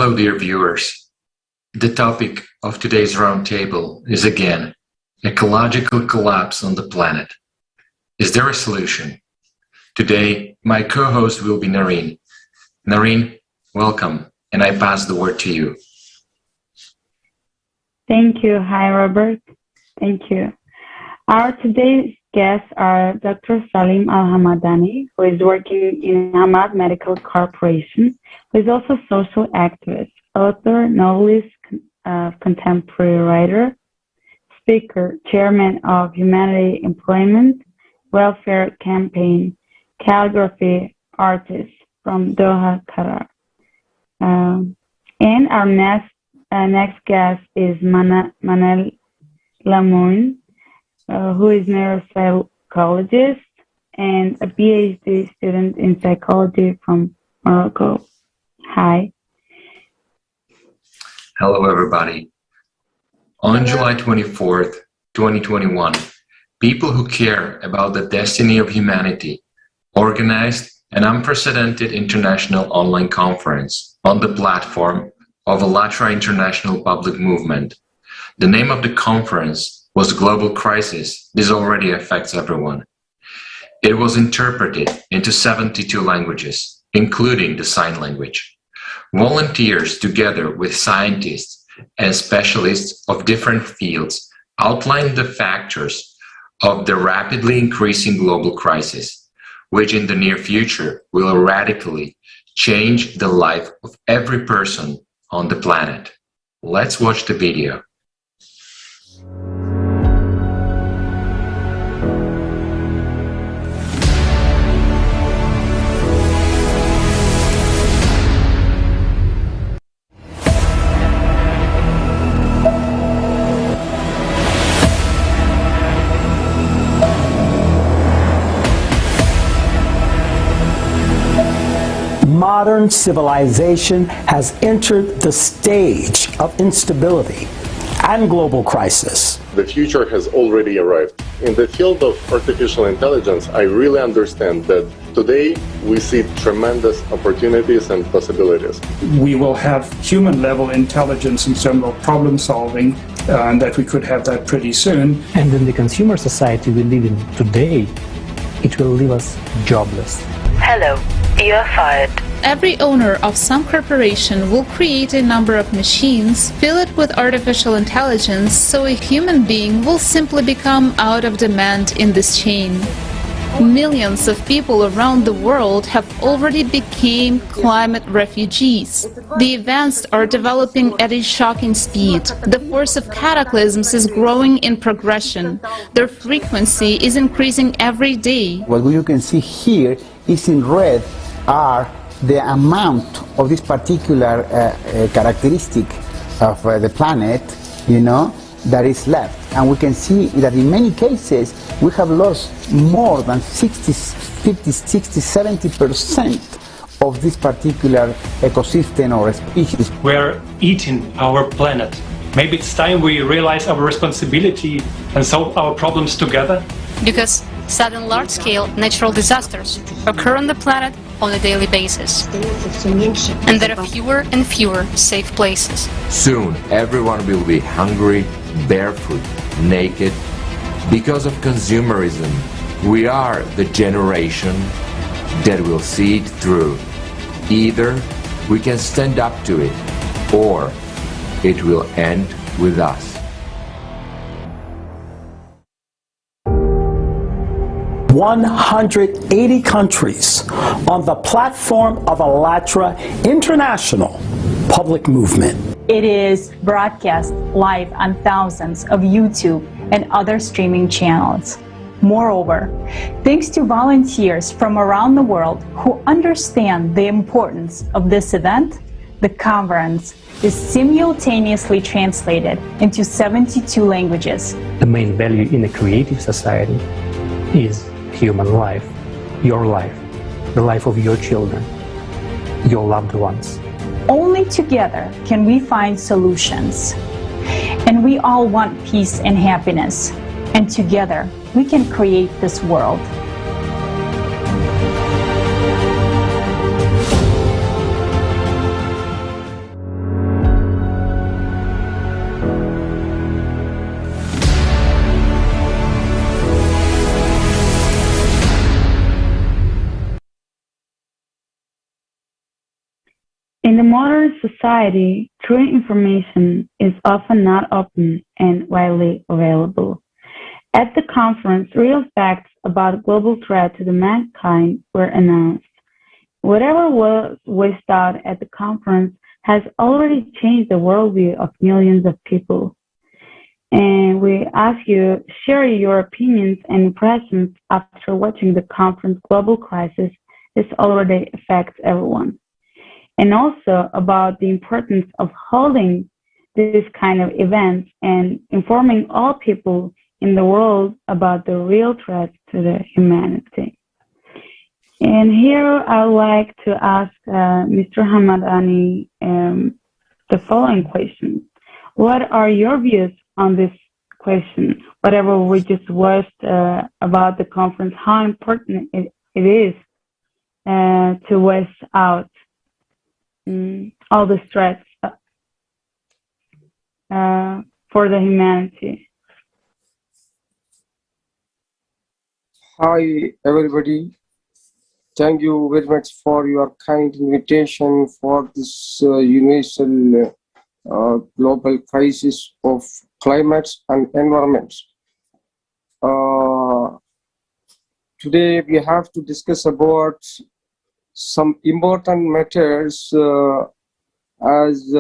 Hello, dear viewers. The topic of today's roundtable is again ecological collapse on the planet. Is there a solution? Today, my co-host will be Nareen. Nareen, welcome, and I pass the word to you. Thank you. Hi, Robert. Thank you. Our today's guests are Dr. Salim Al-Hamadani, who is working in Hamad Medical Corporation, who is also a social activist, author, novelist, contemporary writer, speaker, chairman of Humanity Employment Welfare Campaign, calligraphy artist from Doha, Qatar. And our next guest is Manel Lamoun, who is neuropsychologist and a PhD student in psychology from Morocco. Hi. Hello, everybody. On July 24th, 2021, people who care about the destiny of humanity organized an unprecedented international online conference on the platform of Allatra International Public Movement. The name of the conference was Global Crisis. This already affects everyone. It was interpreted into 72 languages, including the sign language. Volunteers, together with scientists and specialists of different fields, outlined the factors of the rapidly increasing global crisis, which in the near future will radically change the life of every person on the planet. Let's watch the video. Modern civilization has entered the stage of instability and global crisis. The future has already arrived. In the field of artificial intelligence, I really understand that today we see tremendous opportunities and possibilities. We will have human-level intelligence in terms of problem solving, and that we could have that pretty soon. And in the consumer society we live in today, it will leave us jobless. Hello, you are fired. Every owner of some corporation will create a number of machines, fill it with artificial intelligence, so a human being will simply become out of demand in this chain. Millions of people around the world have already become climate refugees. The events are developing at a shocking speed. The force of cataclysms is growing in progression. Their frequency is increasing every day. What you can see here is in red are the amount of this particular characteristic of the planet, that is left. And we can see that in many cases we have lost more than 60, 50, 60, 70% of this particular ecosystem or species. We're eating our planet. Maybe it's time we realize our responsibility and solve our problems together. Because sudden large-scale natural disasters occur on the planet on a daily basis. And there are fewer and fewer safe places. Soon everyone will be hungry, barefoot, naked. Because of consumerism, we are the generation that will see it through. Either we can stand up to it, or it will end with us. "180 countries on the platform of Allatra International Public Movement." It is broadcast live on thousands of YouTube and other streaming channels. Moreover, thanks to volunteers from around the world who understand the importance of this event, the conference is simultaneously translated into 72 languages. The main value in a creative society is human life, your life, the life of your children, your loved ones. Only together can we find solutions. And we all want peace and happiness. And together we can create this world. In the modern society, true information is often not open and widely available. At the conference, real facts about global threat to the mankind were announced. Whatever was voiced out at the conference has already changed the worldview of millions of people. And we ask you, share your opinions and impressions after watching the conference. Global crisis. This already affects everyone. And also about the importance of holding this kind of events and informing all people in the world about the real threat to the humanity. And here I would like to ask Mr. Hamadani the following question. What are your views on this question? Whatever we just watched about the conference, how important it is to voice out all the threats for the humanity. Hi, everybody. Thank you very much for your kind invitation for this universal global crisis of climate and environment. Today we have to discuss about some important matters as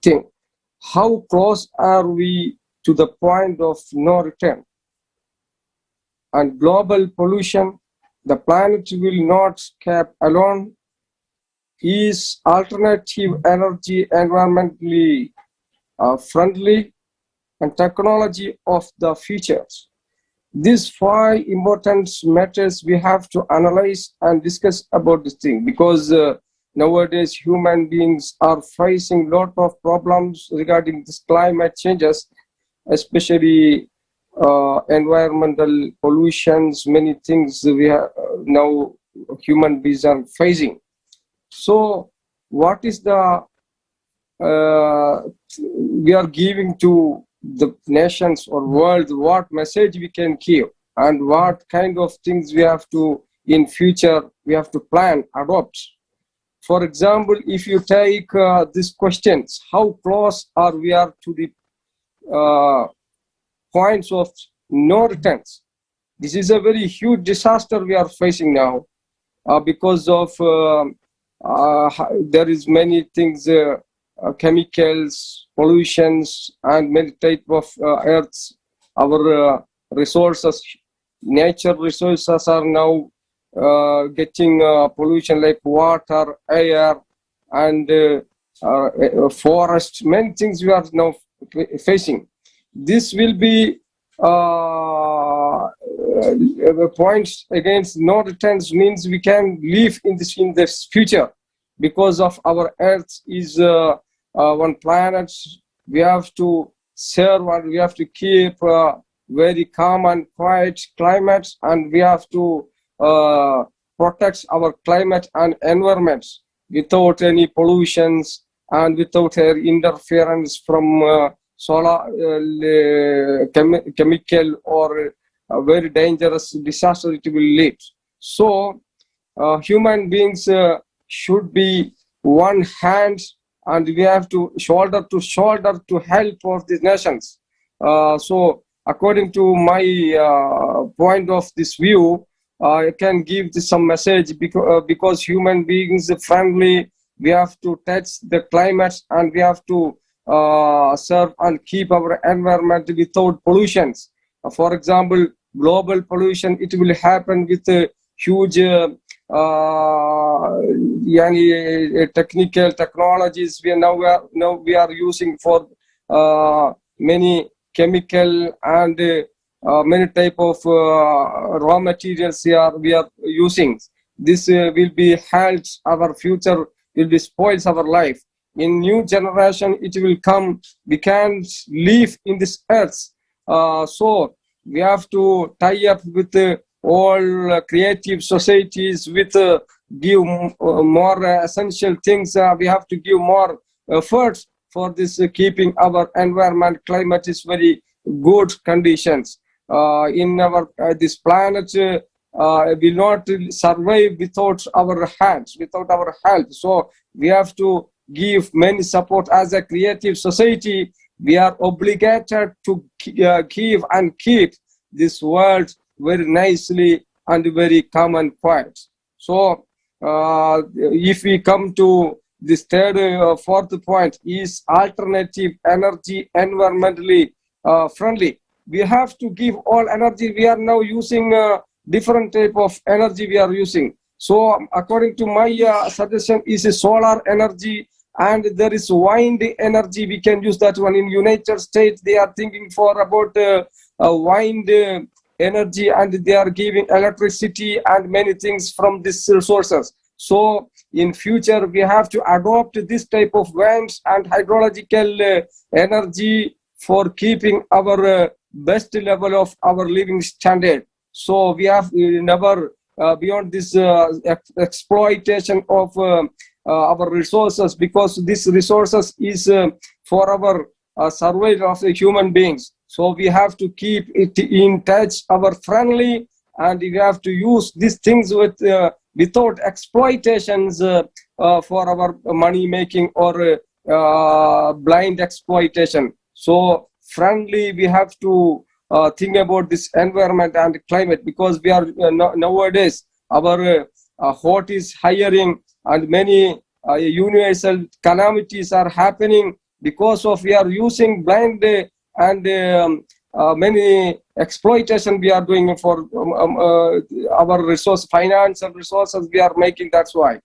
thing. How close are we to the point of no return? And global pollution, the planet will not escape alone. Is alternative energy environmentally friendly and technology of the future? These 5 important matters we have to analyze and discuss about this thing, because nowadays human beings are facing a lot of problems regarding this climate changes, especially environmental pollutions, many things we have now human beings are facing. So what is the we are giving to the nations or world, what message we can give, and what kind of things we have to in future we have to plan, adopt. For example, if you take these questions, how close are we are to the points of no returns? This is a very huge disaster we are facing now because of there is many things, chemicals, pollutions, and many type of earths. Our resources, nature resources are now getting pollution like water, air, and forest. Many things we are now facing. This will be points against no returns, means we can live in this future, because of our earth is one planet. We have to serve and we have to keep very calm and quiet climate, and we have to protect our climate and environment without any pollutions and without interference from solar chemical or very dangerous disaster it will lead. So human beings should be one hand, and we have to shoulder to help of these nations. So according to my point of this view, I can give this some message, because human beings are friendly. We have to touch the climate, and we have to serve and keep our environment without pollutions. For example, global pollution, it will happen with huge technical technologies we are using for many chemical and many type of raw materials we are using. This will be held our future, will be spoils our life. In new generation, it will come. We can't live in this earth. So we have to tie up with all creative societies, with give more essential things. We have to give more effort for this, keeping our environment, climate is very good conditions. In our this planet, will not survive without our hands, without our health. So we have to give many support as a creative society. We are obligated to give and keep this world very nicely and very calm and quiet. So if we come to this third, fourth point is alternative energy environmentally friendly. We have to give all energy. We are now using different type of energy we are using. So according to my suggestion is a solar energy, and there is wind energy. We can use that one. In United States, they are thinking for about wind energy, and they are giving electricity and many things from these resources. So in future, we have to adopt this type of winds and hydrological energy for keeping our best level of our living standard. So we have never beyond this exploitation of our resources, because these resources is for our survival of the human beings. So we have to keep it in touch, our friendly, and we have to use these things with without exploitations for our money making or blind exploitation. So friendly, we have to think about this environment and climate, because we are nowadays our hot is hiring, and many universal calamities are happening because of we are using blind and many exploitation we are doing for our resource, financial resources we are making. That's why.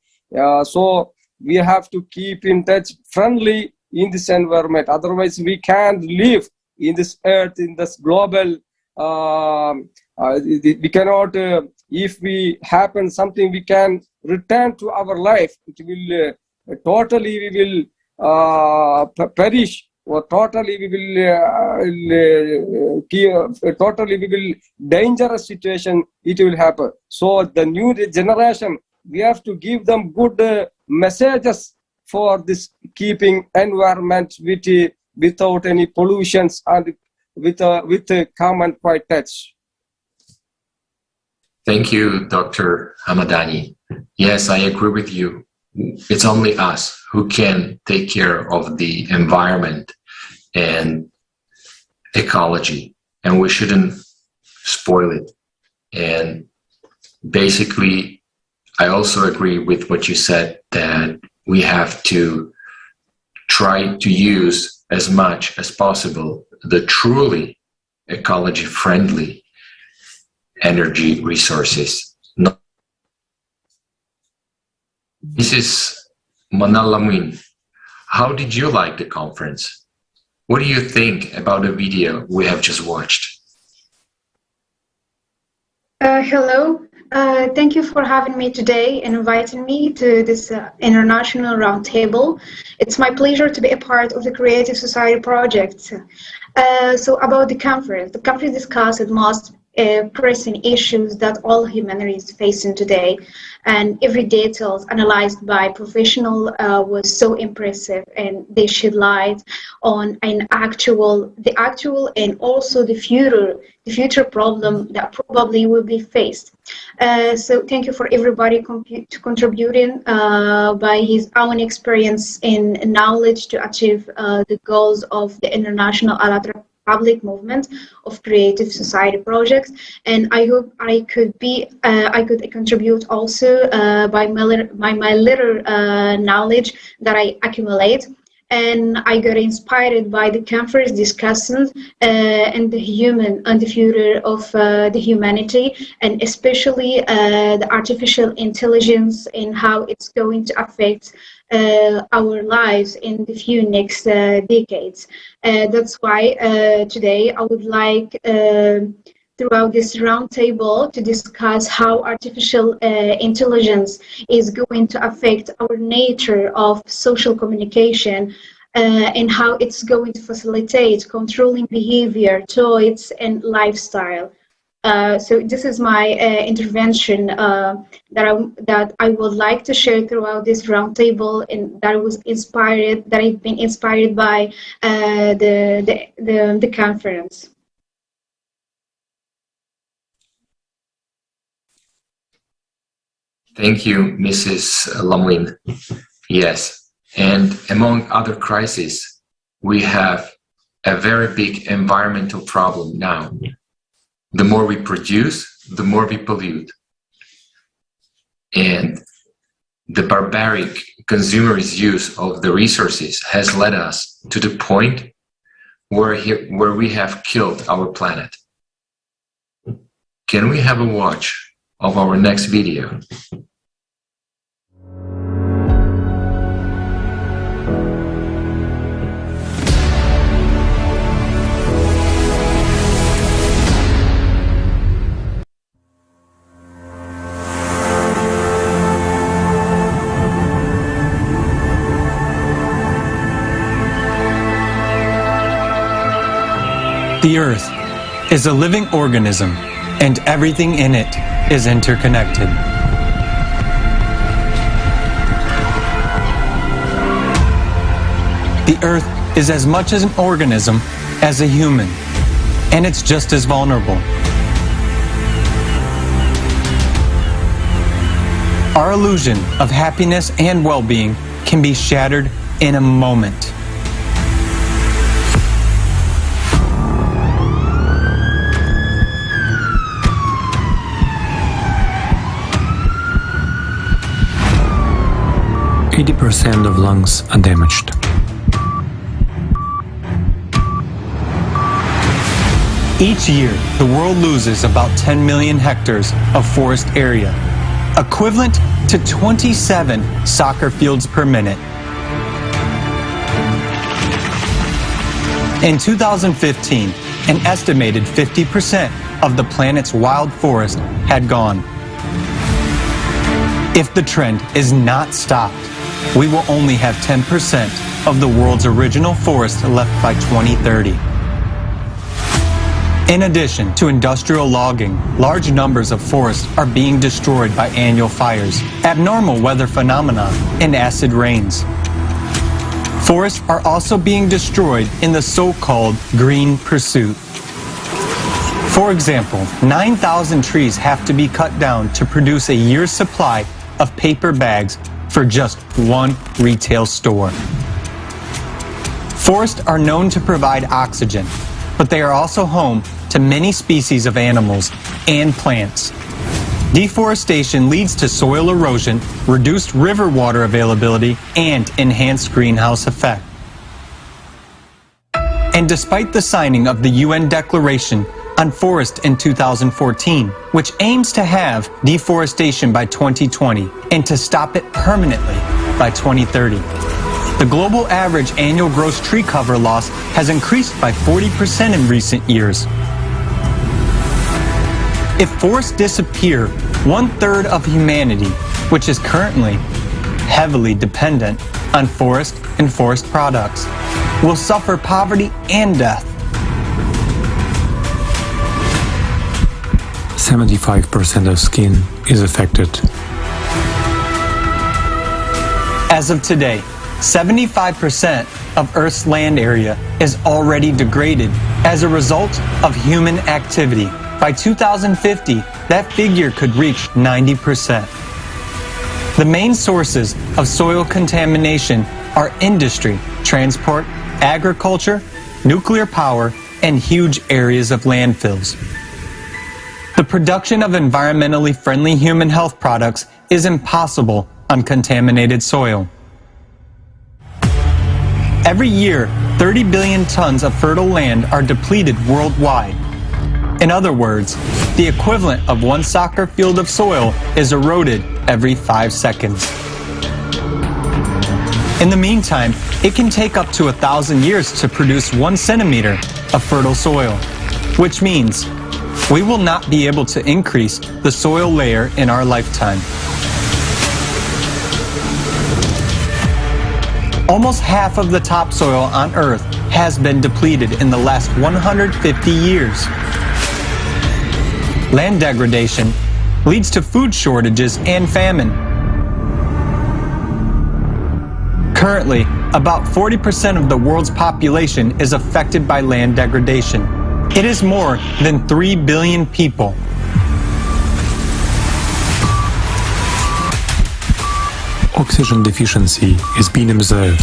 So we have to keep in touch friendly in this environment. Otherwise, we can't live in this earth, in this global. We cannot. If we happen something, we can return to our life. It will totally we will perish, or totally we will totally we will dangerous situation. It will happen. So the new generation, we have to give them good messages for this keeping environment without any pollutions and with a calm and quiet touch. Thank you, Dr. Hamadani. Yes, I agree with you. It's only us who can take care of the environment and ecology, and we shouldn't spoil it. And basically, I also agree with what you said, that we have to try to use as much as possible the truly ecology-friendly energy resources. Mrs. Manalamin, how did you like the conference? What do you think about the video we have just watched? Hello. Thank you for having me today and inviting me to this international roundtable. It's my pleasure to be a part of the Creative Society project. So about the conference discussed most pressing issues that all humanity is facing today, and every detail analyzed by professional was so impressive, and they shed light on the actual and also the future problem that probably will be faced. So thank you for everybody contributing by his own experience and knowledge to achieve the goals of the International ALLATRA public movement of creative society projects, and I hope I could contribute also by my little knowledge that I accumulate. And I got inspired by the conference discussions and the future of the humanity, and especially the artificial intelligence and how it's going to affect our lives in the few next decades. That's why today I would like throughout this roundtable to discuss how artificial intelligence is going to affect our nature of social communication and how it's going to facilitate controlling behavior, choice, and lifestyle. So this is my intervention that I would like to share throughout this roundtable, and that I've been inspired by the conference. Thank you, Mrs. Lamlin. Yes, and among other crises, we have a very big environmental problem now. The more we produce, the more we pollute. And the barbaric consumerist use of the resources has led us to the point where we have killed our planet. Can we have a watch of our next video? The Earth is a living organism, and everything in it is interconnected. The Earth is as much as an organism as a human, and it's just as vulnerable. Our illusion of happiness and well-being can be shattered in a moment. %80 of lungs are damaged. Each year, the world loses about 10 million hectares of forest area, equivalent to 27 soccer fields per minute. In 2015, an estimated 50% of the planet's wild forest had gone. If the trend is not stopped, we will only have 10% of the world's original forest left by 2030. In addition to industrial logging, large numbers of forests are being destroyed by annual fires, abnormal weather phenomena, and acid rains. Forests are also being destroyed in the so-called green pursuit. For example, 9,000 trees have to be cut down to produce a year's supply of paper bags for just one retail store. Forests are known to provide oxygen, but they are also home to many species of animals and plants. Deforestation leads to soil erosion, reduced river water availability, and enhanced greenhouse effect. And despite the signing of the UN Declaration on Forest in 2014, which aims to have deforestation by 2020 and to stop it permanently by 2030. The global average annual gross tree cover loss has increased by 40% in recent years. If forests disappear, 1/3 of humanity, which is currently heavily dependent on forest and forest products, will suffer poverty and death. 75% of skin is affected. As of today, 75% of Earth's land area is already degraded as a result of human activity. By 2050, that figure could reach 90%. The main sources of soil contamination are industry, transport, agriculture, nuclear power, and huge areas of landfills. The production of environmentally friendly human health products is impossible on contaminated soil. Every year, 30 billion tons of fertile land are depleted worldwide. In other words, the equivalent of one soccer field of soil is eroded every 5 seconds. In the meantime, it can take up to 1,000 years to produce 1 centimeter of fertile soil, which means we will not be able to increase the soil layer in our lifetime. Almost half of the topsoil on Earth has been depleted in the last 150 years. Land degradation leads to food shortages and famine. Currently, about 40% of the world's population is affected by land degradation. It is more than 3 billion people. oxygen deficiency is being observed.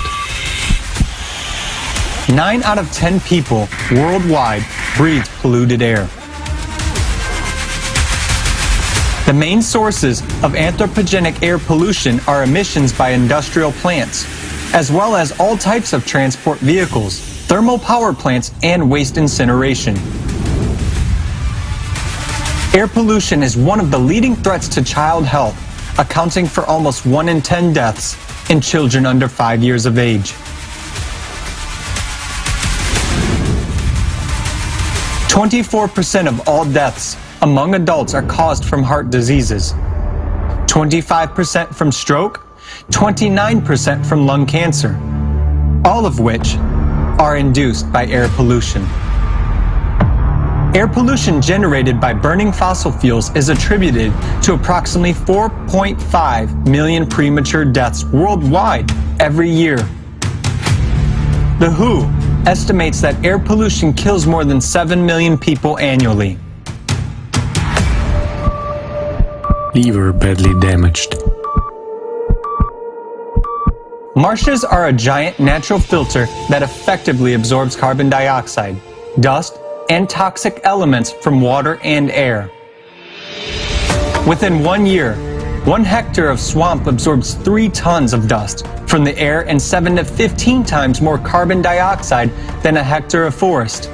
9 out of 10 people worldwide breathe polluted air. The main sources of anthropogenic air pollution are emissions by industrial plants, as well as all types of transport vehicles, thermal power plants, and waste incineration. Air pollution is one of the leading threats to child health, accounting for almost 1 in 10 deaths in children under 5 years of age. 24% of all deaths among adults are caused from heart diseases, 25% from stroke, 29% from lung cancer, all of which are induced by air pollution. Air pollution generated by burning fossil fuels is attributed to approximately 4.5 million premature deaths worldwide every year. The WHO estimates that air pollution kills more than 7 million people annually. Liver badly damaged. Marshes are a giant natural filter that effectively absorbs carbon dioxide, dust, and toxic elements from water and air. Within 1 year, 1 hectare of swamp absorbs 3 tons of dust from the air and 7 to 15 times more carbon dioxide than a hectare of forest,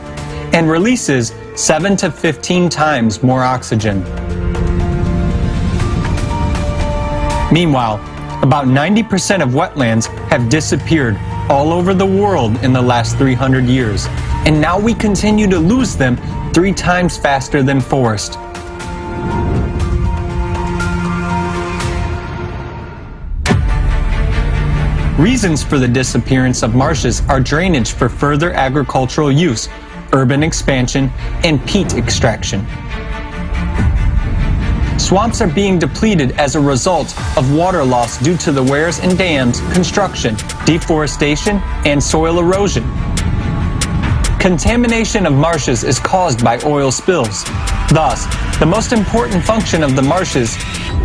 and releases 7 to 15 times more oxygen. Meanwhile, about 90% of wetlands have disappeared all over the world in the last 300 years, and now we continue to lose them 3 times faster than forest. Reasons for the disappearance of marshes are drainage for further agricultural use, urban expansion, and peat extraction. Swamps are being depleted as a result of water loss due to the weirs and dams, construction, deforestation, and soil erosion. Contamination of marshes is caused by oil spills. Thus, the most important function of the marshes,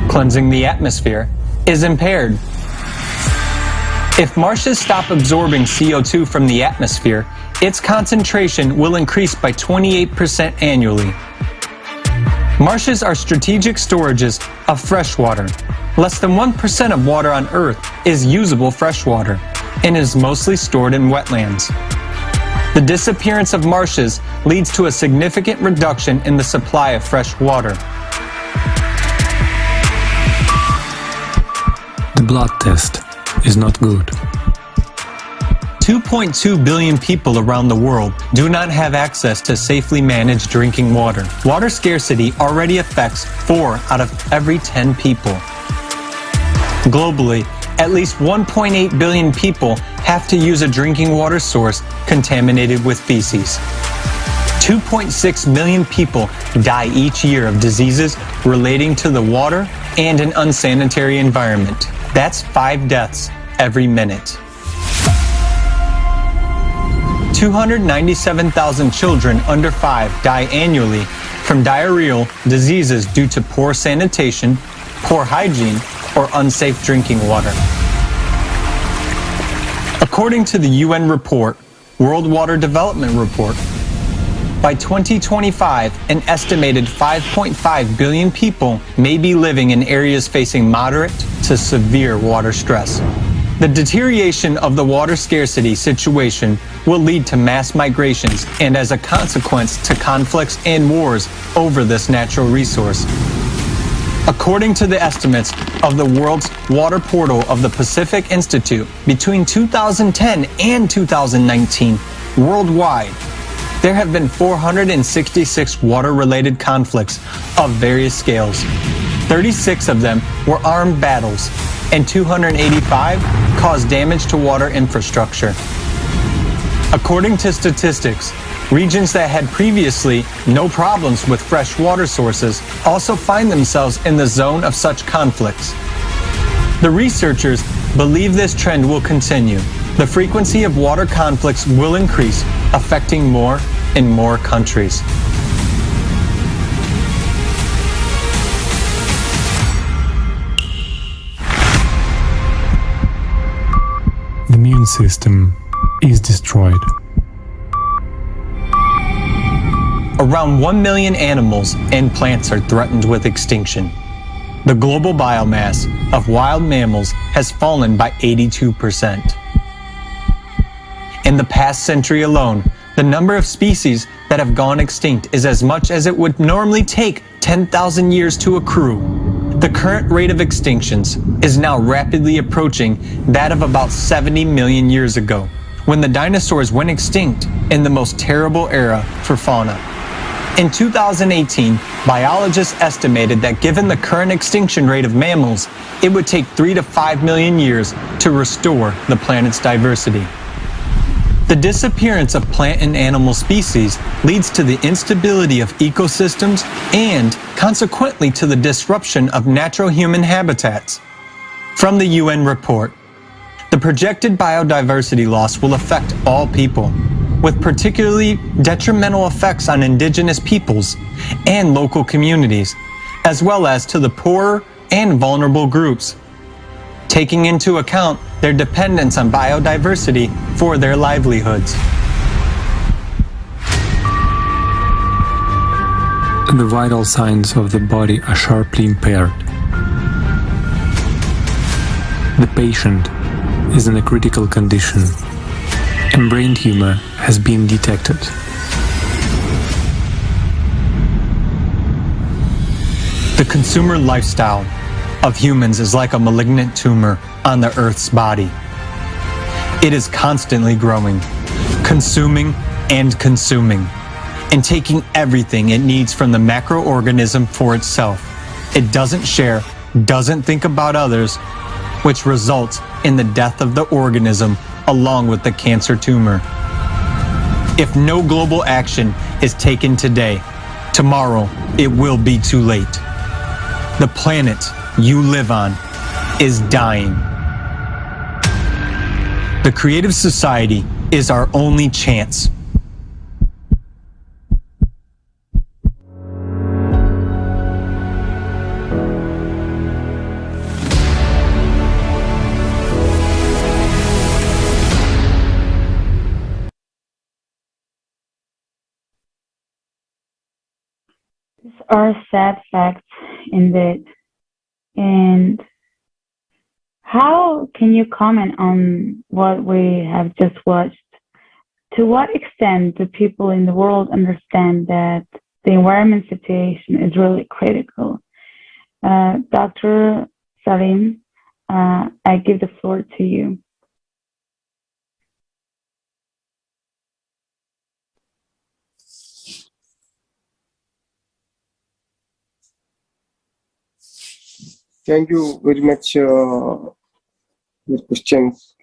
cleansing the atmosphere, is impaired. If marshes stop absorbing CO2 from the atmosphere, its concentration will increase by 28% annually. Marshes are strategic storages of fresh water. Less than 1% of water on Earth is usable fresh water and is mostly stored in wetlands. The disappearance of marshes leads to a significant reduction in the supply of fresh water. The blood test is not good. 2.2 billion people around the world do not have access to safely managed drinking water. Water scarcity already affects 4 out of every 10 people. Globally, at least 1.8 billion people have to use a drinking water source contaminated with feces. 2.6 million people die each year of diseases relating to the water and an unsanitary environment. That's 5 deaths every minute. 297,000 children under 5 die annually from diarrheal diseases due to poor sanitation, poor hygiene, or unsafe drinking water. According to the UN report, World Water Development Report, by 2025, an estimated 5.5 billion people may be living in areas facing moderate to severe water stress. The deterioration of the water scarcity situation will lead to mass migrations and, as a consequence, to conflicts and wars over this natural resource. According to the estimates of the World's Water Portal of the Pacific Institute, between 2010 and 2019, worldwide, there have been 466 water-related conflicts of various scales. 36 of them were armed battles, and 285 caused damage to water infrastructure. According to statistics, regions that had previously no problems with fresh water sources also find themselves in the zone of such conflicts. The researchers believe this trend will continue. The frequency of water conflicts will increase, affecting more and more countries. immune system is destroyed. Around 1 million animals and plants are threatened with extinction. The global biomass of wild mammals has fallen by 82%. In the past century alone, the number of species that have gone extinct is as much as it would normally take 10,000 years to accrue. The current rate of extinctions is now rapidly approaching that of about 70 million years ago, when the dinosaurs went extinct in the most terrible era for fauna. In 2018, biologists estimated that given the current extinction rate of mammals, it would take 3 to 5 million years to restore the planet's diversity. The disappearance of plant and animal species leads to the instability of ecosystems and, consequently, to the disruption of natural human habitats. From the UN report, the projected biodiversity loss will affect all people, with particularly detrimental effects on indigenous peoples and local communities, as well as to the poorer and vulnerable groups, taking into account their dependence on biodiversity for their livelihoods. The vital signs of the body are sharply impaired. The patient is in a critical condition, and brain tumor has been detected. The consumer lifestyle of humans is like a malignant tumor on the Earth's body. It is constantly growing, consuming and consuming, and taking everything it needs from the macroorganism for itself. It doesn't share, doesn't think about others, which results in the death of the organism along with the cancer tumor. If no global action is taken today, tomorrow it will be too late. The planet you live on is dying. The creative society is our only chance. These are sad facts indeed. And how can you comment on what we have just watched? To what extent do people in the world understand that the environment situation is really critical? Dr. Salim, I give the floor to you. Thank you very much for your questions.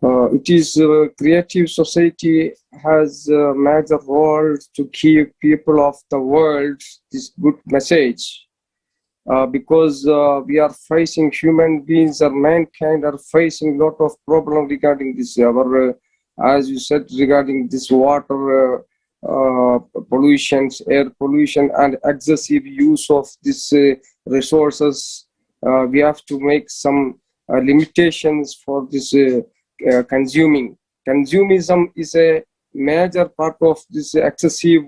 It is creative society has a major role to give people of the world this good message because we are facing, human beings or mankind are facing a lot of problems regarding this. As you said, regarding this water pollutions, air pollution, and excessive use of these resources. We have to make some limitations for this consuming. Consumerism is a major part of this excessive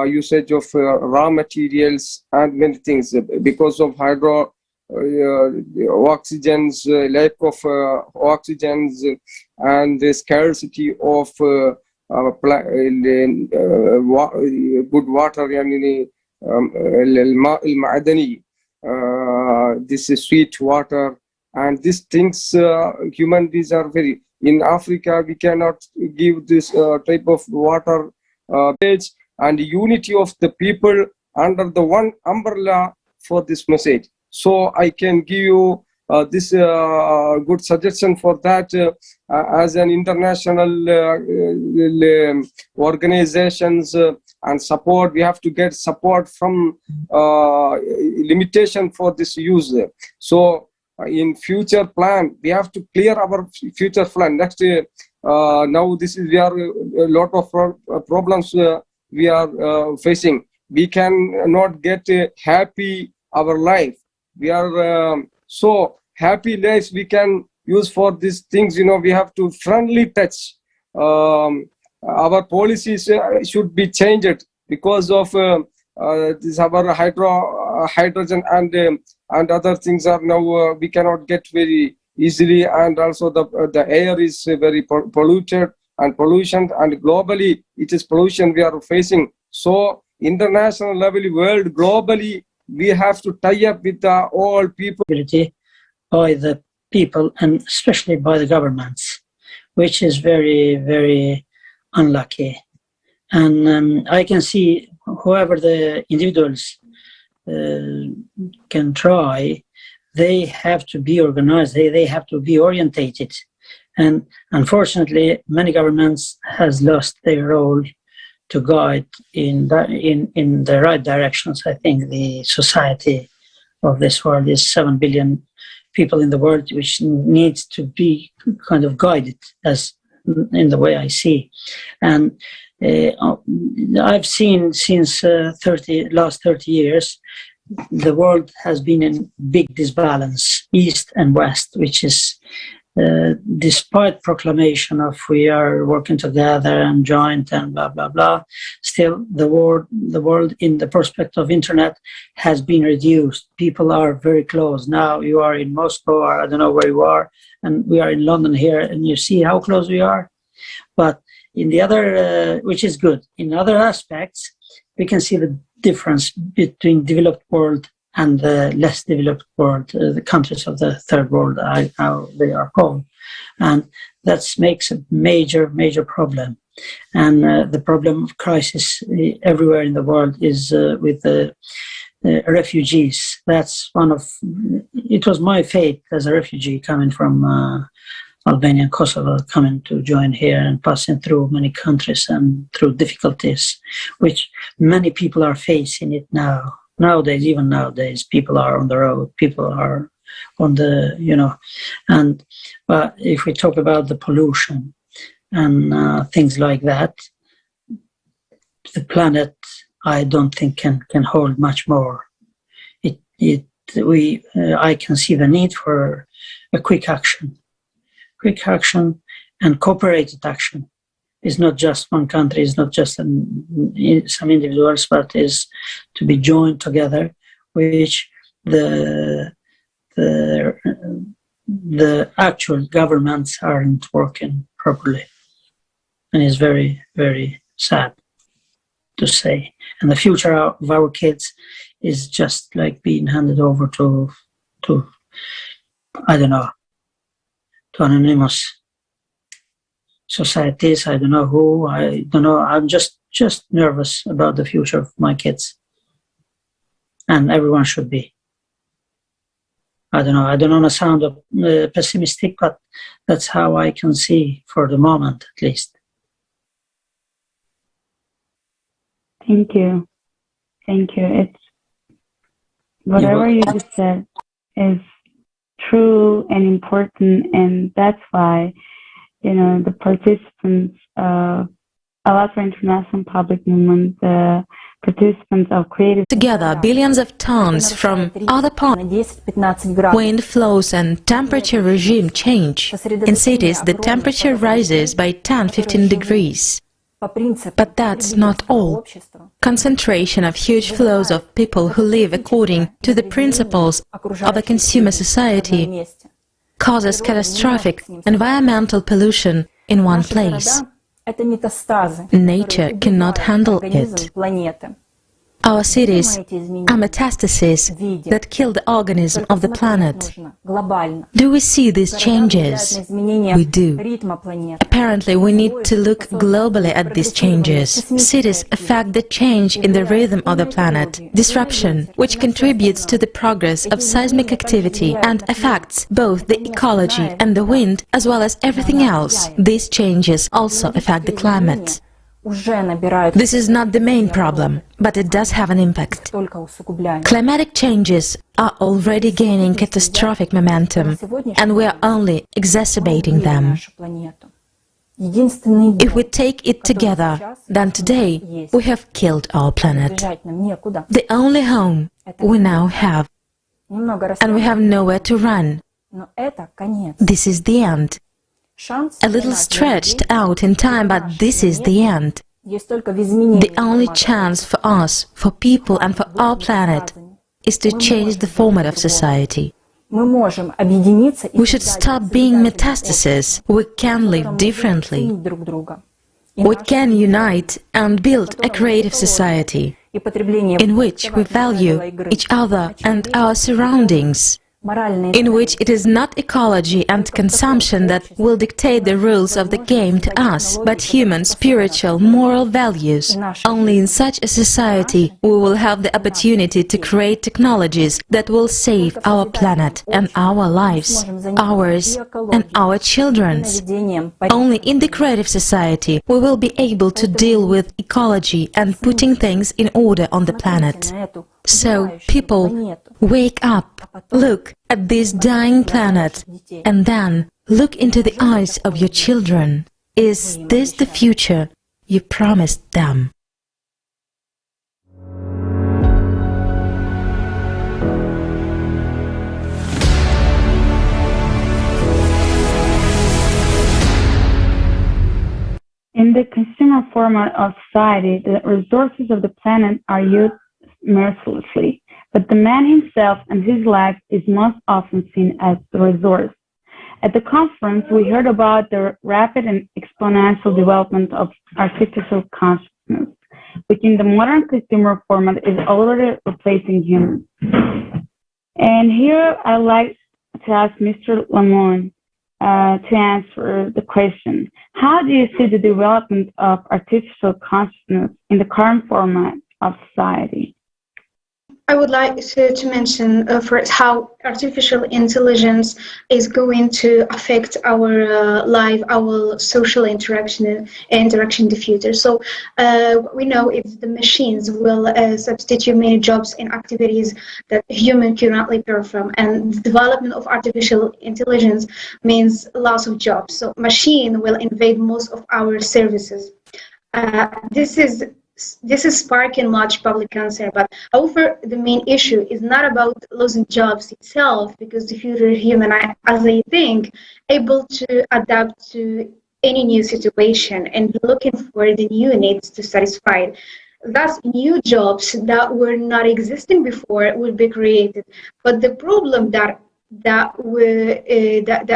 usage of raw materials and many things because of oxygens, lack of oxygens, and the scarcity of good water, this is sweet water, and these things human beings are very. In Africa, we cannot give this type of water and unity of the people under the one umbrella for this message. So I can give you this good suggestion for that as an international organizations and support. We have to get support from limitation for this use. So in future plan, we have to clear our future plan. Next now this is, we are a lot of problems we are facing. We can not get happy our life. We are so happy lives we can use for these things, we have to friendly touch. Our policies should be changed because of this our hydrogen and other things are now we cannot get very easily, and also the air is very polluted and pollution, and globally it is pollution we are facing. So international level, world, globally, we have to tie up with all people. By the people and especially by the governments, which is very, very unlucky. And I can see whoever the individuals can try, they have to be organized, they have to be orientated. And unfortunately, many governments has lost their role to guide in the right directions. I think the society of this world is 7 billion people in the world, which needs to be kind of guided as in the way I see. And I've seen since last 30 years, the world has been in big disbalance, East and West, which is despite proclamation of we are working together and joint and blah, blah, blah, still the world in the prospect of internet has been reduced. People are very close. Now you are in Moscow, or I don't know where you are, and we are in London here, and you see how close we are. But in the other, which is good, in other aspects, we can see the difference between developed world and the less developed world, the countries of the third world, how they are called. And that makes a major, major problem. And the problem of crisis everywhere in the world is with the refugees. That's one of, it was my fate as a refugee coming from Albania and Kosovo, coming to join here and passing through many countries and through difficulties, which many people are facing it now. Nowadays, even nowadays, people are on the road, people are on the, but if we talk about the pollution and things like that, the planet, I don't think can hold much more. I can see the need for a quick action and cooperated action. It's not just one country, it's not just some individuals, but is to be joined together, which the actual governments aren't working properly. And it's very, very sad to say. And the future of our kids is just like being handed over to I don't know, to anonymous societies. I don't know who, I don't know. I'm just nervous about the future of my kids. And everyone should be. I don't know. I don't want to sound pessimistic, but that's how I can see for the moment, at least. Thank you. Thank you. It's whatever you just said is true and important, and that's why the participants of Allatra International Public Movement, the participants of creative together billions of tons from other parts. Wind flows and temperature regime change. In cities, the temperature rises by 10-15 degrees. But that's not all. Concentration of huge flows of people who live according to the principles of a consumer society causes catastrophic environmental pollution in one place. Nature cannot handle it. Our cities are metastases that kill the organism of the planet. Do we see these changes? We do. Apparently, we need to look globally at these changes. Cities affect the change in the rhythm of the planet, disruption, which contributes to the progress of seismic activity and affects both the ecology and the wind, as well as everything else. These changes also affect the climate. This is not the main problem, but it does have an impact. Climatic changes are already gaining catastrophic momentum, and we are only exacerbating them. If we take it together, then today we have killed our planet. The only home we now have, and we have nowhere to run. This is the end. A little stretched out in time, but this is the end. The only chance for us, for people and for our planet, is to change the format of society. We should stop being metastases. We can live differently. We can unite and build a creative society in which we value each other and our surroundings, in which it is not ecology and consumption that will dictate the rules of the game to us, but human, spiritual, moral values. Only in such a society we will have the opportunity to create technologies that will save our planet and our lives, ours and our children's. Only in the creative society we will be able to deal with ecology and putting things in order on the planet. So, people, wake up, look at this dying planet, and then look into the eyes of your children. Is this the future you promised them? In the consumer format of society, the resources of the planet are used mercilessly, but the man himself and his life is most often seen as the resource. At the conference, we heard about the rapid and exponential development of artificial consciousness, which in the modern consumer format is already replacing humans. And here I'd like to ask Mr. Lamont to answer the question, how do you see the development of artificial consciousness in the current format of society? I would like to mention first how artificial intelligence is going to affect our life, our social interaction in the future. So we know if the machines will substitute many jobs and activities that human currently perform, and the development of artificial intelligence means loss of jobs. So machine will invade most of our services. This is sparking much public concern, but however, the main issue is not about losing jobs itself, because the future human, as I think, able to adapt to any new situation and looking for the new needs to satisfy. Thus, new jobs that were not existing before will be created. But the problem that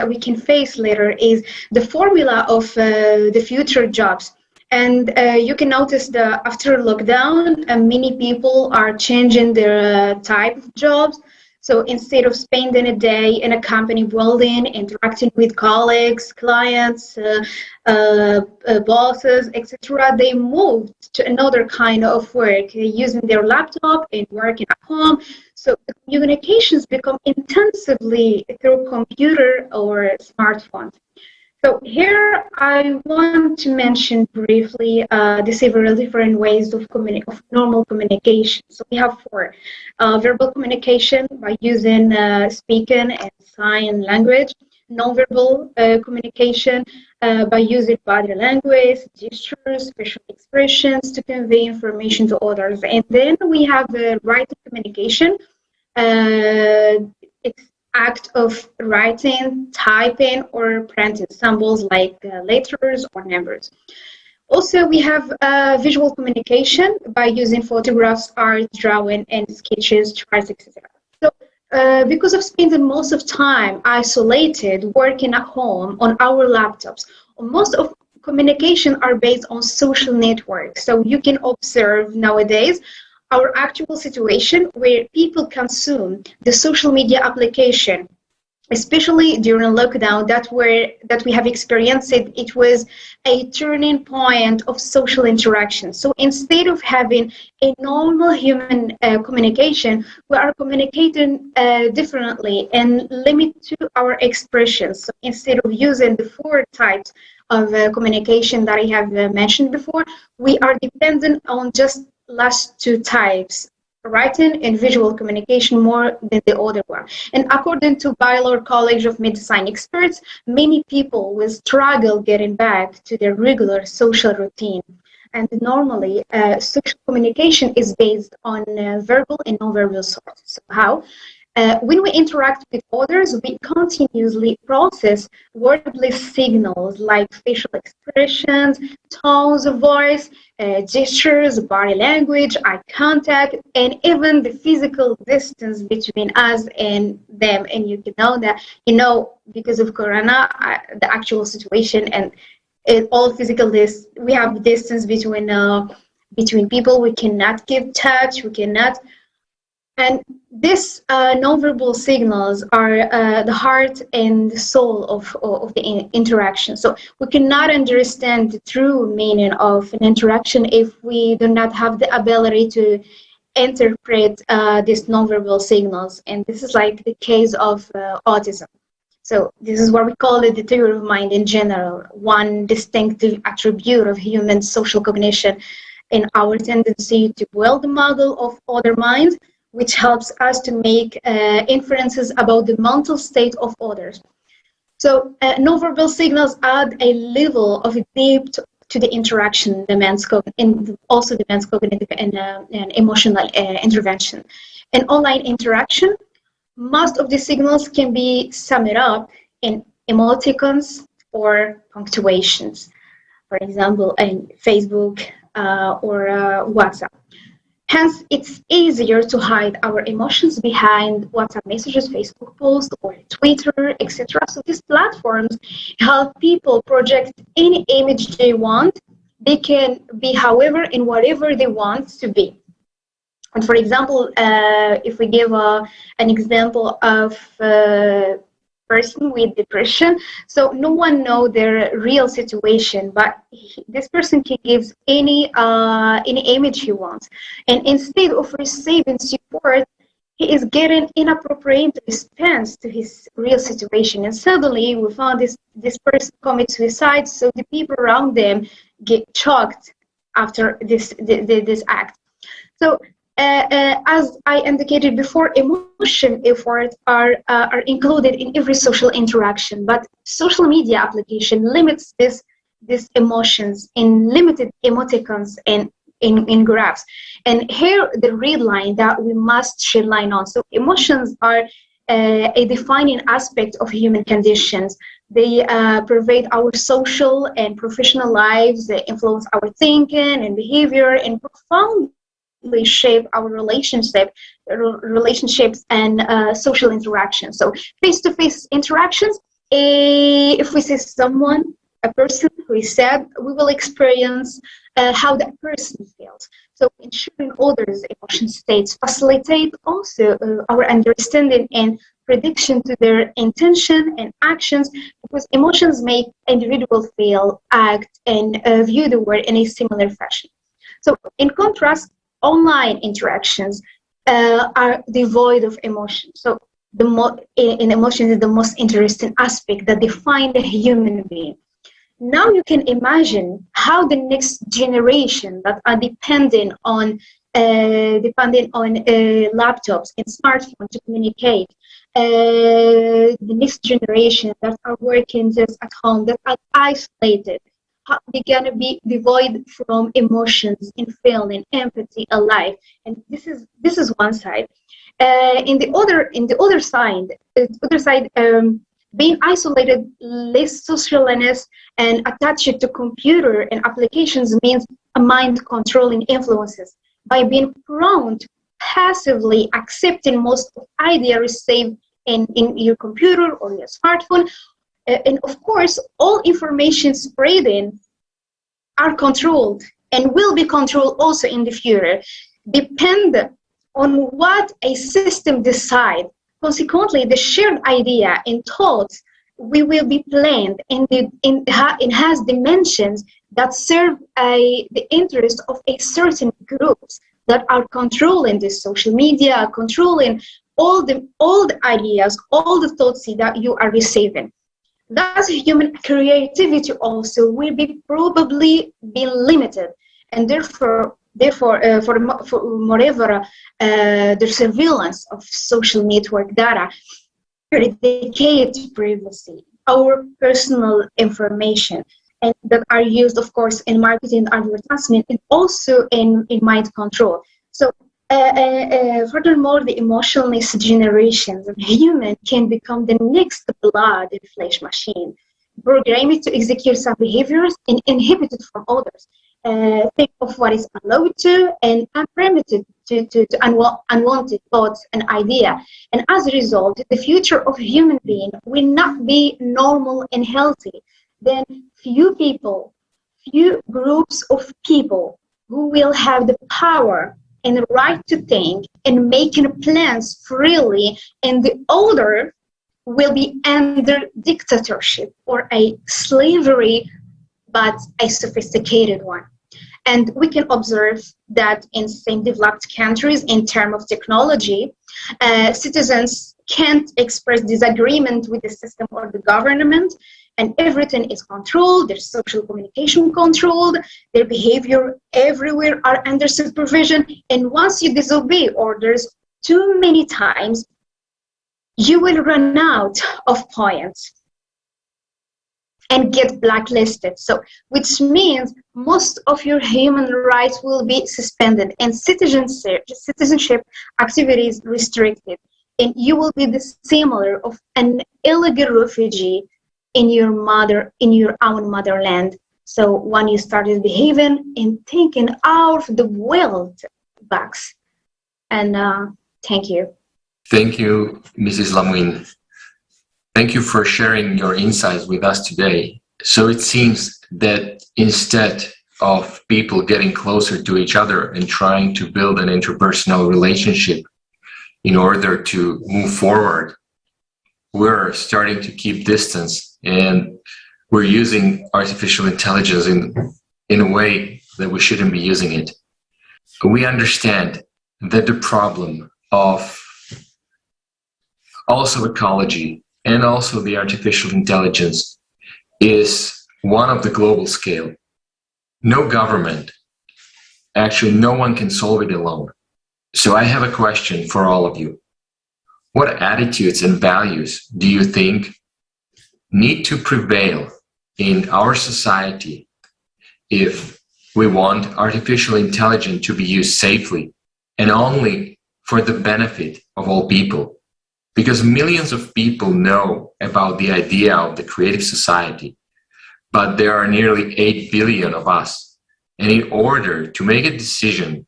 we can face later is the formula of the future jobs. And you can notice that after lockdown, many people are changing their type of jobs. So instead of spending a day in a company building, interacting with colleagues, clients, bosses, etc., they moved to another kind of work, using their laptop and working at home. So the communications become intensively through computer or smartphones. So here I want to mention briefly the several different ways of normal communication. So we have four. Verbal communication by using speaking and sign language. Non-verbal communication by using body language, gestures, facial expressions to convey information to others. And then we have written communication. It's act of writing, typing, or printing symbols like letters or numbers. Also, we have visual communication by using photographs, art, drawing, and sketches, charts, etc. So, because of spending most of time isolated, working at home on our laptops, most of communication are based on social networks. So you can observe nowadays our actual situation where people consume the social media application, especially during lockdown, that we have experienced it was a turning point of social interaction. So instead of having a normal human communication, we are communicating differently and limit to our expressions. So instead of using the four types of communication that I have mentioned before, we are dependent on just last two types, written and visual communication, more than the other one. And according to Baylor College of Medicine experts, many people will struggle getting back to their regular social routine. And normally, social communication is based on verbal and non-verbal sources. So how? When we interact with others, we continuously process wordless signals like facial expressions, tones of voice, gestures, body language, eye contact, and even the physical distance between us and them. And you can know that, because of Corona, the actual situation and all physical we have distance between people. We cannot give touch. We cannot. And these nonverbal signals are the heart and the soul of the interaction. So we cannot understand the true meaning of an interaction if we do not have the ability to interpret these nonverbal signals. And this is like the case of autism. So this is what we call the theory of mind in general, one distinctive attribute of human social cognition in our tendency to build the model of other minds, which helps us to make inferences about the mental state of others. So nonverbal signals add a level of depth to the interaction, also demands cognitive and emotional intervention. In online interaction, most of the signals can be summed up in emoticons or punctuations, for example, in Facebook or WhatsApp. Hence, it's easier to hide our emotions behind WhatsApp messages, Facebook posts, or Twitter, etc. So these platforms help people project any image they want. They can be, however, in whatever they want to be. And for example, if we give an example of person with depression, so no one knows their real situation, but this person can give any image he wants, and instead of receiving support, he is getting inappropriate response to his real situation, and suddenly we found this person commits suicide. So the people around them get shocked after this act. So as I indicated before, emotion efforts are included in every social interaction, but social media application limits these emotions in limited emoticons and in graphs. And here the red line that we must shed light on. So emotions are a defining aspect of human conditions. They pervade our social and professional lives, they influence our thinking and behavior, and profoundly shape our relationships and social interactions. So face-to-face interactions, if we see someone, a person who is sad, we will experience how that person feels. So ensuring others' emotion states facilitate also our understanding and prediction to their intention and actions, because emotions make individuals feel, act, and view the world in a similar fashion. So in contrast, online interactions are devoid of emotion. So in emotion is the most interesting aspect that defines a human being. Now you can imagine how the next generation that are dependent on laptops and smartphones to communicate, the next generation that are working just at home, that are isolated, they're gonna be devoid from emotions and feeling, empathy, alive. And this is one side. In the other side, being isolated, less socialness, and attached to computer and applications means a mind controlling influences. By being prone to passively accepting most of ideas received in your computer or your smartphone, and of course, all information spreading are controlled and will be controlled also in the future, depend on what a system decides. Consequently, the shared idea and thoughts will be planned and has dimensions that serve the interest of a certain groups that are controlling the social media, controlling all the ideas, all the thoughts that you are receiving. Thus, human creativity also will be probably be limited, and therefore, moreover, the surveillance of social network data dedicated to privacy, our personal information, and that are used, of course, in marketing, advertisement, and also in mind control. So Furthermore, the emotionless generations of human can become the next blood and flesh machine, programmed to execute some behaviors and inhibited from others. Think of what is allowed to and unpermitted to unwanted thoughts and idea. And as a result, the future of human being will not be normal and healthy. Then few groups of people who will have the power and the right to think and making plans freely, and the other will be under dictatorship or a slavery, but a sophisticated one. And we can observe that in some developed countries, in terms of technology, citizens can't express disagreement with the system or the government, and everything is controlled, their social communication controlled, their behavior everywhere are under supervision. And once you disobey orders too many times, you will run out of points and get blacklisted. So, which means most of your human rights will be suspended and citizenship activities restricted. And you will be the similar of an illegal refugee in your own motherland. So when you started behaving and thinking out of the world box. And thank you. Thank you, Mrs. Lamuin. Thank you for sharing your insights with us today. So it seems that instead of people getting closer to each other and trying to build an interpersonal relationship in order to move forward, we're starting to keep distance, and we're using artificial intelligence in a way that we shouldn't be using it. We understand that the problem of also ecology and also the artificial intelligence is one of the global scale. No government, actually no one can solve it alone. So I have a question for all of you. What attitudes and values do you think need to prevail in our society if we want artificial intelligence to be used safely and only for the benefit of all people? Because millions of people know about the idea of the creative society, but there are nearly 8 billion of us. And in order to make a decision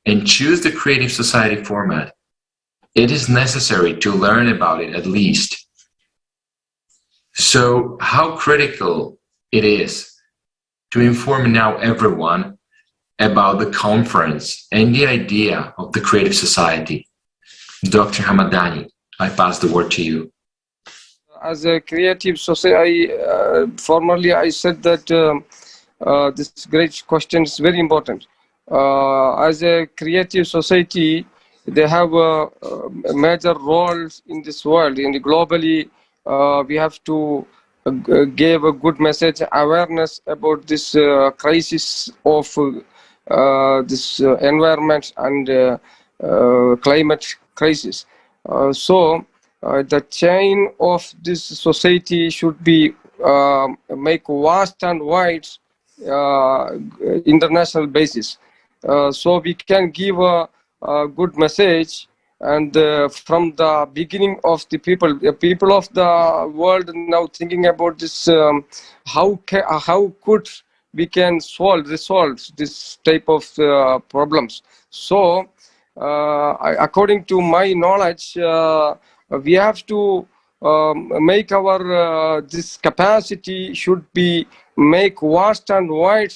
and choose the creative society format, it is necessary to learn about it at least. So how critical it is to inform now everyone about the conference and the idea of the creative society. Dr. Hamadani, I pass the word to you. As a creative society, formerly I said that this great question is very important. As a creative society, they have major roles in this world. And globally, we have to give a good message, awareness about this crisis of this environment and climate crisis. So the chain of this society should be make vast and wide international basis. So we can give a good message, and from the beginning of the people of the world now thinking about this, how could we can resolve this type of problems. So according to my knowledge, we have to make our this capacity should be make vast and wide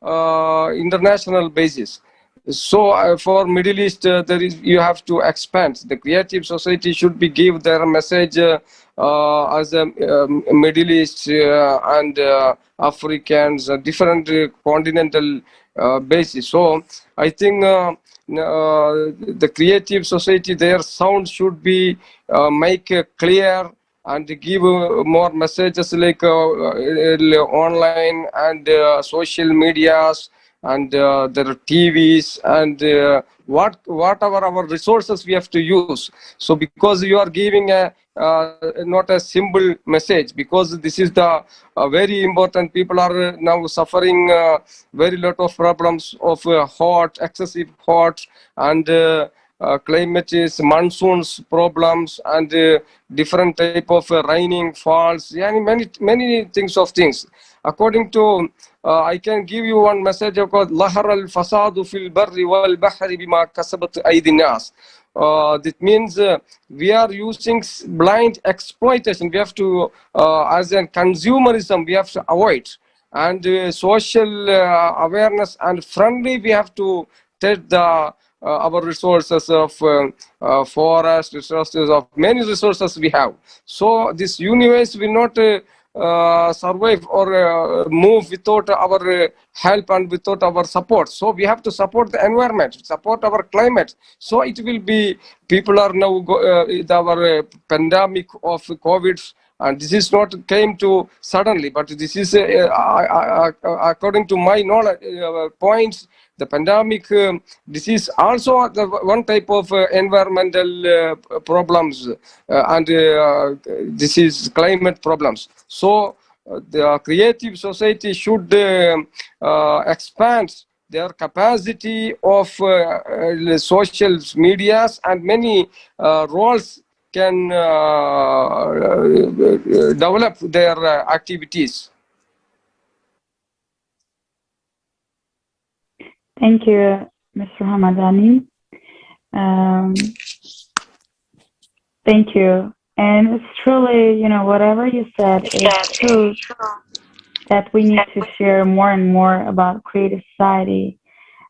international basis. So for Middle East, there is you have to expand. The creative society should be give their message as a Middle East and Africans, different continental basis. So I think the creative society, their sound should be make clear and give more messages like online and social medias, and there are TVs and whatever our resources we have to use. So because you are giving a not a simple message, because this is the very important. People are now suffering very lot of problems of hot, excessive hot, and climate is monsoons problems, and different type of raining falls, yeah, many things. According to I can give you one message called lahar al fasadu fil barri wal bahri bima kasabat aydin nas. That means we are using blind exploitation. We have to, as a consumerism, we have to avoid, and social awareness and friendly. We have to take the our resources of forest, resources of many resources we have. So this universe will not survive or move without our help and without our support. So we have to support the environment, support our climate. So it will be, people are now our pandemic of COVID, and this is not came to suddenly, but this is according to my knowledge points. The pandemic disease also the one type of environmental problems, and this is climate problems. So the creative society should expand their capacity of social medias, and many roles can develop their activities. Thank you, Mr. Hamadani. Thank you. And it's truly, whatever you said is true, that we need to share more and more about creative society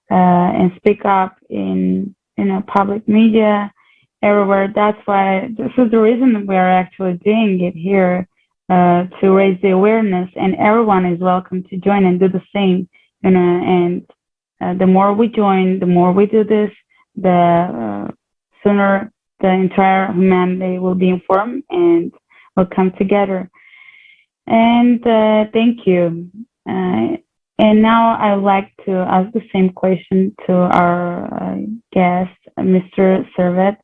and speak up in public media, everywhere. That's why this is the reason we are actually doing it here, to raise the awareness, and everyone is welcome to join and do the same, and the more we join, the more we do this, the sooner the entire humanity will be informed and will come together. And thank you. And now I would like to ask the same question to our guest, Mr. Servet.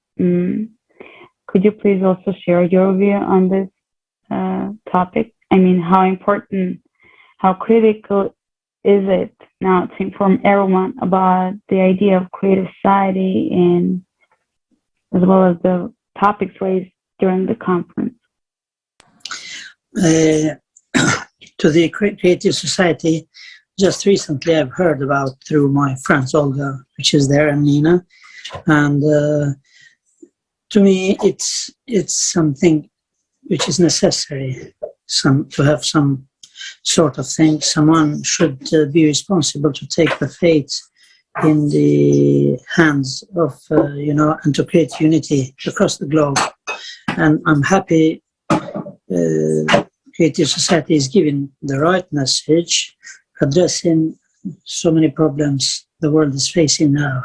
Could you please also share your view on this topic? I mean, how important, how critical is it now to inform everyone about the idea of creative society, and as well as the topics raised during the conference? To the creative society, just recently I've heard about through my friends Olga, which is there, and Nina, and to me it's something which is necessary, to have some sort of thing. Someone should be responsible to take the fate in the hands of, and to create unity across the globe. And I'm happy Creative Society is giving the right message, addressing so many problems the world is facing now.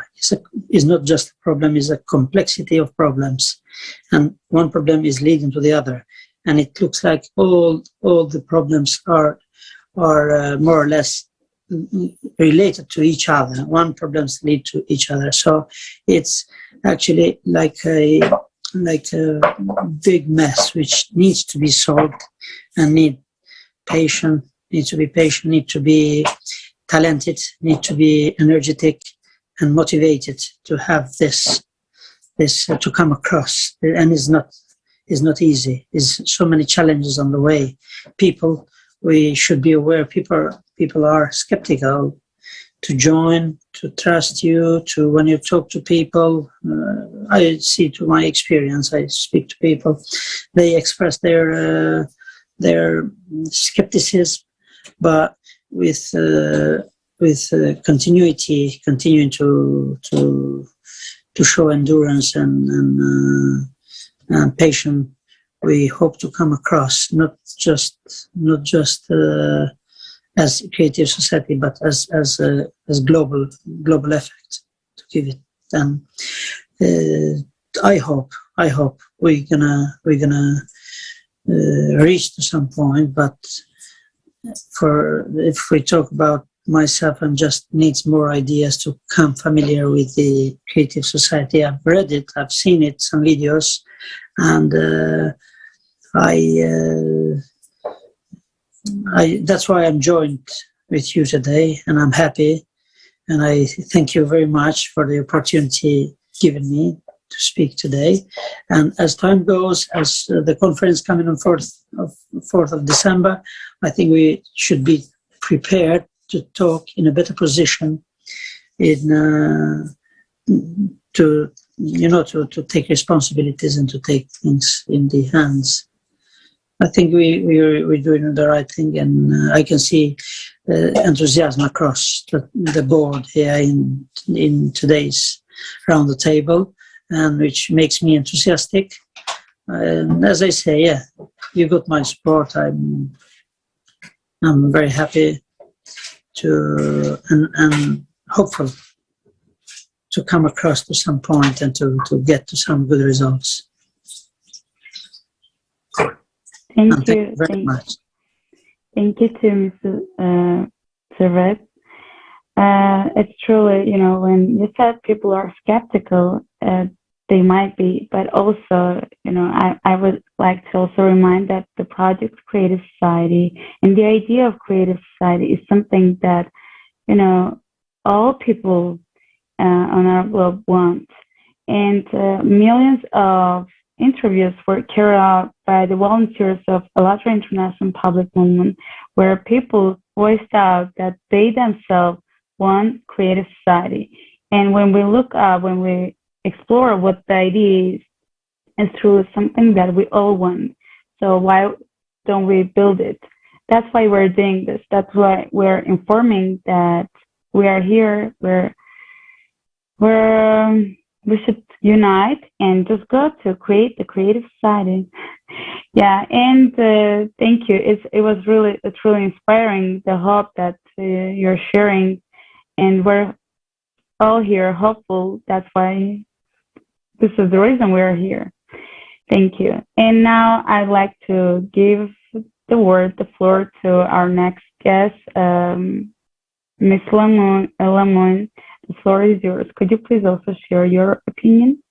It's not just a problem, it's a complexity of problems. And one problem is leading to the other. And it looks like all the problems are more or less related to each other. One problems lead to each other. So it's actually like a big mess which needs to be solved, and need to be patient, need to be talented, need to be energetic and motivated to have this to come across. And it's not easy. There's so many challenges on the way. We should be aware, people are skeptical to join, to trust you, to when you talk to people. I see to my experience, I speak to people, they express their skepticism, but with continuity, continuing to show endurance and patience, we hope to come across not just as a creative society, but as global effect to give it. And I hope we're gonna reach to some point. But if we talk about myself and just needs more ideas to become familiar with the Creative Society. I've read it, I've seen it, some videos, and that's why I'm joined with you today, and I'm happy. And I thank you very much for the opportunity given me to speak today. And as time goes, as the conference coming on 4th of December, I think we should be prepared to talk in a better position to take responsibilities and to take things in the hands. I think we're doing the right thing, and I can see enthusiasm across the board here in today's round the table, and which makes me enthusiastic. And as I say, yeah, you got my support. I'm very happy to and hopeful to come across to some point and to get to some good results. Thank you very much. Thank you to Mrs. Servet. It's truly, when you said people are skeptical, they might be, but also, I would like to also remind that the project Creative Society and the idea of Creative Society is something that, all people on our globe want. And millions of interviews were carried out by the volunteers of ALLATRA International Public Movement, where people voiced out that they themselves want Creative Society. And when we look up, when we explore what the idea is, it's truly something that we all want. So why don't we build it? That's why we're doing this. That's why we're informing that we are here, we should unite and just go to create the Creative Society. Yeah, and thank you. It was really inspiring, the hope that you're sharing, and we're all here hopeful. That's why this is the reason we're here. Thank you. And now I'd like to give the floor to our next guest, Ms. Lamon. The floor is yours. Could you please also share your opinion?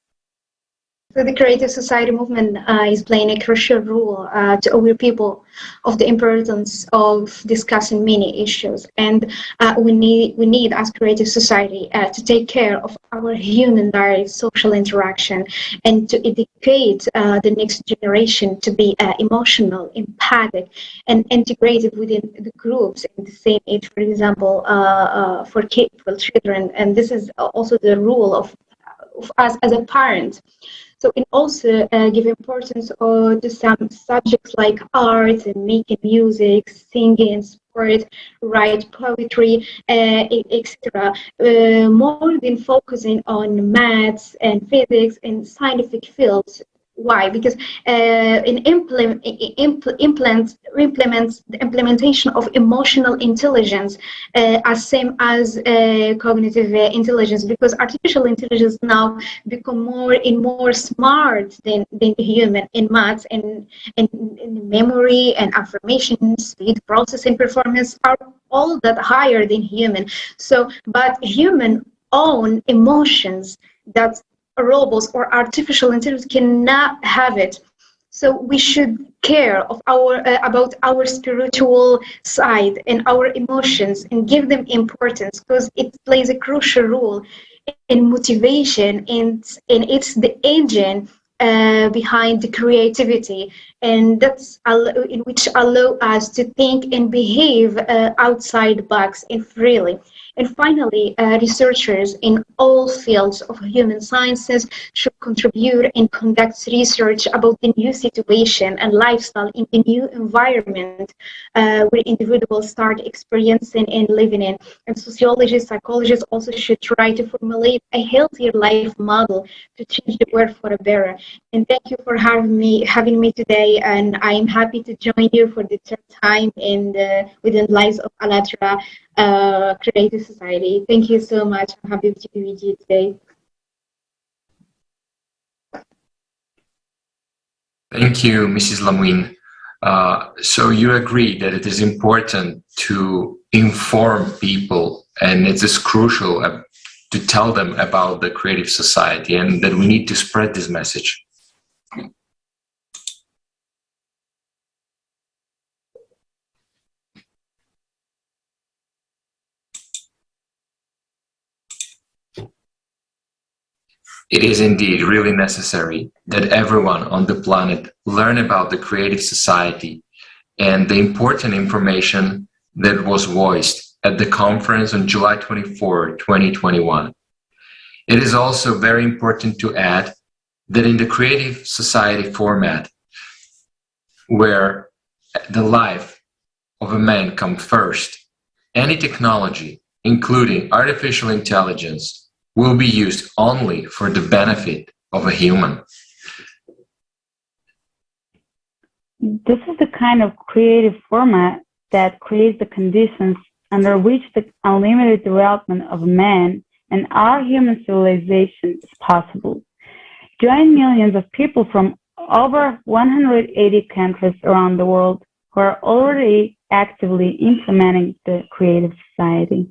So the Creative Society movement is playing a crucial role to aware people of the importance of discussing many issues, and we need as Creative Society to take care of our human direct social interaction and to educate the next generation to be emotional, empathic, and integrated within the groups in the same age. For example, for children, and this is also the role of us as a parent. So it also give importance to some subjects like art and making music, singing, sport, write poetry, etc. More than focusing on maths and physics and scientific fields. Why? Because in the implementation of emotional intelligence as same as cognitive intelligence, because artificial intelligence now become more and more smart than the human in maths and in memory and affirmation, speed, processing, performance are all that higher than human. So, but human own emotions that robots or artificial intelligence cannot have it. So we should care of about our spiritual side and our emotions and give them importance, because it plays a crucial role in motivation, and it's the engine behind the creativity, and that's in which allow us to think and behave outside the box and freely. And finally, researchers in all fields of human sciences should contribute and conduct research about the new situation and lifestyle in the new environment where individuals start experiencing and living in. And sociologists, psychologists also should try to formulate a healthier life model to change the world for a better. And thank you for having me today. And I'm happy to join you for the third time within Lives of ALLATRA Creative Society. Thank you so much. I'm happy to be with you today. Thank you, Mrs. Lamouin. So you agree that it is important to inform people, and it is crucial to tell them about the creative society, and that we need to spread this message. It is indeed really necessary that everyone on the planet learn about the creative society and the important information that was voiced at the conference on July 24, 2021. It is also very important to add that in the creative society format, where the life of a man comes first, any technology, including artificial intelligence, will be used only for the benefit of a human. This is the kind of creative format that creates the conditions under which the unlimited development of man and our human civilization is possible. Join millions of people from over 180 countries around the world who are already actively implementing the creative society.